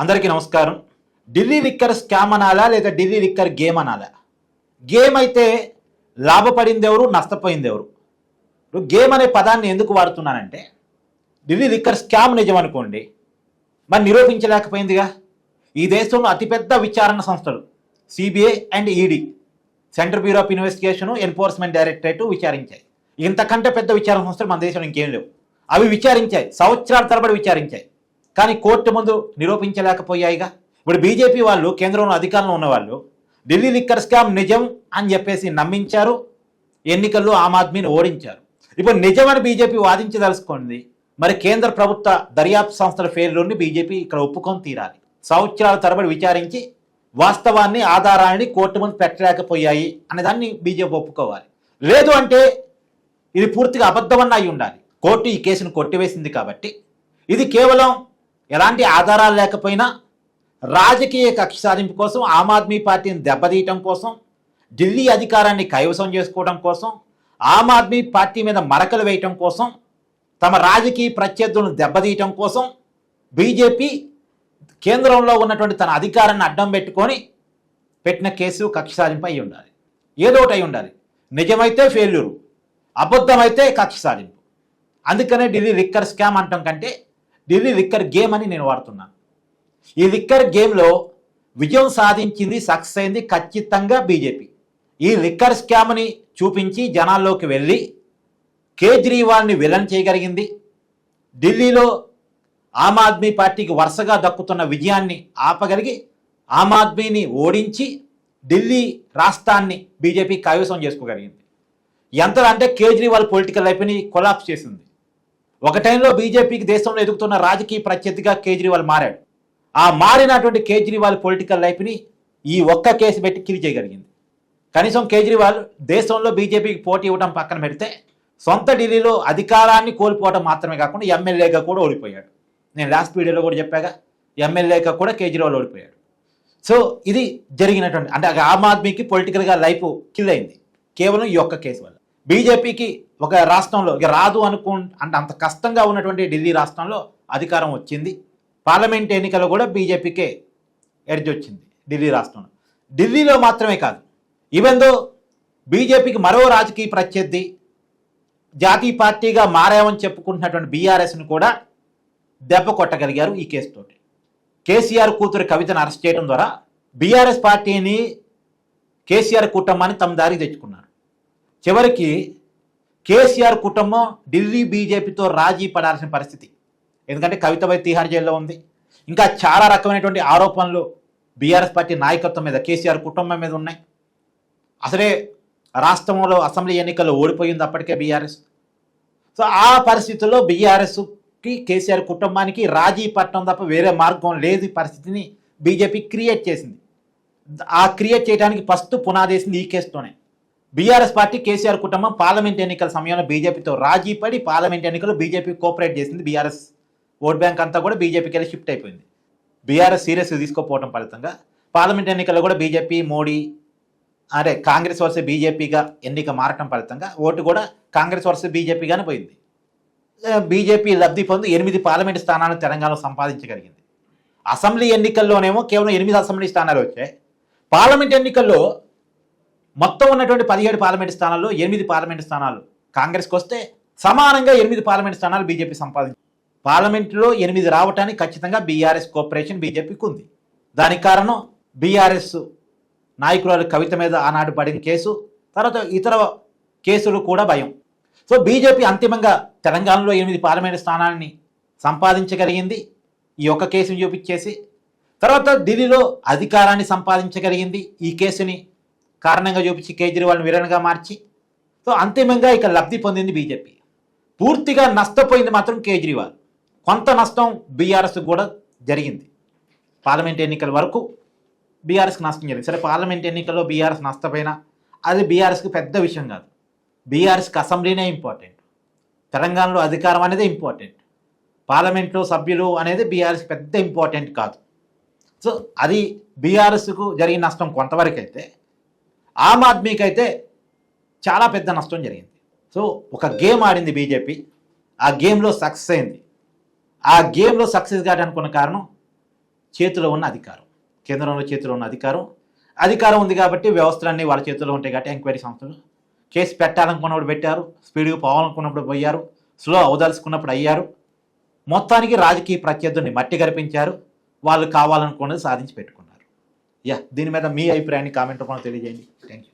అందరికీ నమస్కారం. Delhi liquor scam అనాలా లేదా ఢిల్లీ లిక్కర్ గేమ్ అనాలా? గేమ్ అయితే లాభపడింది ఎవరు, నష్టపోయింది ఎవరు? ఇప్పుడు గేమ్ అనే పదాన్ని ఎందుకు వాడుతున్నానంటే, ఢిల్లీ లిక్కర్ స్కామ్ నిజం అనుకోండి, మరి నిరూపించలేకపోయిందిగా. ఈ దేశంలో అతిపెద్ద విచారణ సంస్థలు CBI and ED, central bureau of investigation, enforcement directorate విచారించాయి. ఇంతకంటే పెద్ద విచారణ సంస్థలు మన దేశంలో ఇంకేం లేవు. అవి విచారించాయి, సంవత్సరాల తరబడి విచారించాయి, కానీ కోర్టు ముందు నిరూపించలేకపోయాయిగా. ఇప్పుడు బీజేపీ వాళ్ళు, కేంద్రంలో అధికారంలో ఉన్నవాళ్ళు ఢిల్లీ లిక్కర్ స్కామ్ నిజం అని చెప్పేసి నమ్మించారు, ఎన్నికల్లో ఆమ్ ఆద్మీని ఓడించారు. ఇప్పుడు నిజమని బీజేపీ వాదించదలుచుకోండి, మరి కేంద్ర ప్రభుత్వ దర్యాప్తు సంస్థల ఫెయిల్యూర్ని బీజేపీ ఇక్కడ ఒప్పుకొని తీరాలి. సంవత్సరాల తరబడి విచారించి వాస్తవాన్ని, ఆధారాన్ని కోర్టు ముందు పెట్టలేకపోయాయి అనేదాన్ని బీజేపీ ఒప్పుకోవాలి. లేదు అంటే ఇది పూర్తిగా అబద్ధమన్న అయి ఉండాలి. కోర్టు ఈ కేసును కొట్టివేసింది కాబట్టి ఇది కేవలం ఎలాంటి ఆధారాలు లేకపోయినా రాజకీయ కక్ష సాధింపు కోసం, ఆమ్ ఆద్మీ పార్టీని దెబ్బతీయటం కోసం, ఢిల్లీ అధికారాన్ని కైవసం చేసుకోవడం కోసం, ఆమ్ ఆద్మీ పార్టీ మీద మరకలు వేయటం కోసం, తమ రాజకీయ ప్రత్యర్థులను దెబ్బతీయటం కోసం బీజేపీ కేంద్రంలో ఉన్నటువంటి తన అధికారాన్ని అడ్డం పెట్టుకొని పెట్టిన కేసు కక్ష సాధింపు అయి ఉండాలి. ఏదో ఒకటి అయి ఉండాలి. నిజమైతే ఫెయిల్యూరు, అబద్ధమైతే కక్ష సాధింపు. అందుకనే ఢిల్లీ లిక్కర్ స్కామ్ అంటాం కంటే ఢిల్లీ లిక్కర్ గేమ్ అని నేను వాడుతున్నాను. ఈ లిక్కర్ గేమ్లో విజయం సాధించింది, సక్సెస్ అయింది ఖచ్చితంగా బీజేపీ. ఈ లిక్కర్ స్కామ్ని చూపించి జనాల్లోకి వెళ్ళి కేజ్రీవాల్ని విలన్ చేయగలిగింది. ఢిల్లీలో ఆమ్ ఆద్మీ పార్టీకి వరుసగా దక్కుతున్న విజయాన్ని ఆపగలిగి ఆమ్ ఆద్మీని ఓడించి ఢిల్లీ రాష్ట్రాన్ని బీజేపీ కైవసం చేసుకోగలిగింది. ఎంతలా అంటే కేజ్రీవాల్ పొలిటికల్ లైఫ్ని కొలాప్స్ చేసింది. ఒక టైంలో బీజేపీకి దేశంలో ఎదుగుతున్న రాజకీయ ప్రత్యర్థిగా కేజ్రీవాల్ మారాడు. ఆ మారినటువంటి కేజ్రీవాల్ పొలిటికల్ లైఫ్ని ఈ ఒక్క కేసు పెట్టి కిల్ చేయగలిగింది. కనీసం కేజ్రీవాల్ దేశంలో బీజేపీకి పోటీ ఇవ్వడం పక్కన పెడితే సొంత ఢిల్లీలో అధికారాన్ని కోల్పోవడం మాత్రమే కాకుండా ఎమ్మెల్యేగా కూడా ఓడిపోయాడు. నేను లాస్ట్ వీడియోలో కూడా చెప్పాగా, ఎమ్మెల్యేగా కూడా కేజ్రీవాల్ ఓడిపోయాడు. సో ఇది జరిగినటువంటి, అంటే ఆమ్ ఆద్మీకి పొలిటికల్గా లైఫ్ కిల్ అయింది కేవలం ఈ ఒక్క కేసు వల్ల. బీజేపీకి ఒక రాష్ట్రంలో ఇక రాదు అంటే అంత కష్టంగా ఉన్నటువంటి ఢిల్లీ రాష్ట్రంలో అధికారం వచ్చింది. పార్లమెంట్ ఎన్నికల్లో కూడా బీజేపీకే ఎడ్జ్ వచ్చింది ఢిల్లీ రాష్ట్రంలో. ఢిల్లీలో మాత్రమే కాదు, ఈవెన్ దో బీజేపీకి మరో రాజకీయ ప్రత్యర్థి, జాతీయ పార్టీగా మారామని చెప్పుకుంటున్నటువంటి బీఆర్ఎస్ని కూడా దెబ్బ కొట్టగలిగారు ఈ కేసుతోటి. కేసీఆర్ కూతురు కవితను అరెస్ట్ చేయడం ద్వారా బీఆర్ఎస్ పార్టీని, కేసీఆర్ కుటుంబాన్ని తమ దారికి తెచ్చుకున్నారు. చివరికి కేసీఆర్ కుటుంబం ఢిల్లీ బీజేపీతో రాజీ పడాల్సిన పరిస్థితి. ఎందుకంటే కవితపై తిహార్ జైల్లో ఉంది. ఇంకా చాలా రకమైనటువంటి ఆరోపణలు బీఆర్ఎస్ పార్టీ నాయకత్వం మీద, కేసీఆర్ కుటుంబం మీద ఉన్నాయి. అసలే రాష్ట్రంలో అసెంబ్లీ ఎన్నికల్లో ఓడిపోయింది అప్పటికే బీఆర్ఎస్. సో ఆ పరిస్థితుల్లో బీఆర్ఎస్కి, కేసీఆర్ కుటుంబానికి రాజీ పట్టడం తప్ప వేరే మార్గం లేదు. ఈ పరిస్థితిని బీజేపీ క్రియేట్ చేసింది. ఆ క్రియేట్ చేయడానికి ఫస్ట్ పునాదేసింది ఈ కేసుతోనే. బీఆర్ఎస్ పార్టీ, కేసీఆర్ కుటుంబం పార్లమెంట్ ఎన్నికల సమయంలో బీజేపీతో రాజీ పడి పార్లమెంట్ ఎన్నికల్లో బీజేపీ కోఆపరేట్ చేసింది. బీఆర్ఎస్ ఓట్ బ్యాంక్ అంతా కూడా బీజేపీకి వెళ్ళి షిఫ్ట్ అయిపోయింది. బీఆర్ఎస్ సీరియస్ తీసుకోకపోవడం ఫలితంగా పార్లమెంట్ ఎన్నికల్లో కూడా బీజేపీ, మోడీ, అదే కాంగ్రెస్ వర్సెస్ బీజేపీగా ఎన్నిక మారటం ఫలితంగా ఓటు కూడా కాంగ్రెస్ వర్సెస్ బీజేపీగానే పోయింది. బీజేపీ లబ్ధి పొంది 8 పార్లమెంటు స్థానాలను తెలంగాణలో సంపాదించగలిగింది. అసెంబ్లీ ఎన్నికల్లోనేమో కేవలం 8 అసెంబ్లీ స్థానాలు వచ్చాయి. పార్లమెంట్ ఎన్నికల్లో మొత్తం ఉన్నటువంటి 17 పార్లమెంటు స్థానాల్లో 8 పార్లమెంటు స్థానాలు కాంగ్రెస్కి వస్తే సమానంగా 8 పార్లమెంటు స్థానాలు బీజేపీ సంపాదించింది. పార్లమెంటులో 8 రావటానికి ఖచ్చితంగా బీఆర్ఎస్ కోఆపరేషన్ బీజేపీకి ఉంది. దానికి కారణం బీఆర్ఎస్ నాయకురాలు కవిత మీద ఆనాడు పడిన కేసు, తర్వాత ఇతర కేసులు కూడా భయం. సో బీజేపీ అంతిమంగా తెలంగాణలో 8 పార్లమెంటు స్థానాలని సంపాదించగలిగింది ఈ ఒక్క కేసుని చూపించేసి. తర్వాత ఢిల్లీలో అధికారాన్ని సంపాదించగలిగింది ఈ కేసుని కారణంగా చూపించి, కేజ్రీవాల్ని విలన్గా మార్చి. సో అంతిమంగా ఇక లబ్ధి పొందింది బీజేపీ. పూర్తిగా నష్టపోయింది మాత్రం కేజ్రీవాల్. కొంత నష్టం బీఆర్ఎస్ కూడా జరిగింది. పార్లమెంట్ ఎన్నికల వరకు బీఆర్ఎస్కి నష్టం జరిగింది. సరే, పార్లమెంట్ ఎన్నికల్లో బీఆర్ఎస్ నష్టపోయినా అది బీఆర్ఎస్కి పెద్ద విషయం కాదు. బీఆర్ఎస్కి అసెంబ్లీనే ఇంపార్టెంట్, తెలంగాణలో అధికారం అనేది ఇంపార్టెంట్, పార్లమెంట్లో సభ్యులు అనేది బీఆర్ఎస్కి పెద్ద ఇంపార్టెంట్ కాదు. సో అది బీఆర్ఎస్కు జరిగిన నష్టం కొంతవరకు అయితే, ఆమ్ ఆద్మీకి అయితే చాలా పెద్ద నష్టం జరిగింది. సో ఒక గేమ్ ఆడింది బీజేపీ, ఆ గేమ్లో సక్సెస్ అయింది. ఆ గేమ్లో సక్సెస్ కావడానికి కారణం చేతిలో ఉన్న అధికారం, కేంద్రంలో చేతిలో ఉన్న అధికారం ఉంది కాబట్టి వ్యవస్థలన్నీ వాళ్ళ చేతిలో ఉంటాయి కాబట్టి ఎంక్వైరీ సంస్థలు కేసు పెట్టాలనుకున్నప్పుడు పెట్టారు, స్పీడ్గా పోవాలనుకున్నప్పుడు పోయారు, స్లో అవదలుచుకున్నప్పుడు అయ్యారు. మొత్తానికి రాజకీయ ప్రత్యర్థుల్ని మట్టి గరిపించారు, వాళ్ళు కావాలనుకున్నది సాధించి పెట్టుకున్నారు. దీని మీద మీ అభిప్రాయాన్ని కామెంట్ రూపంలో తెలియజేయండి. Thank you.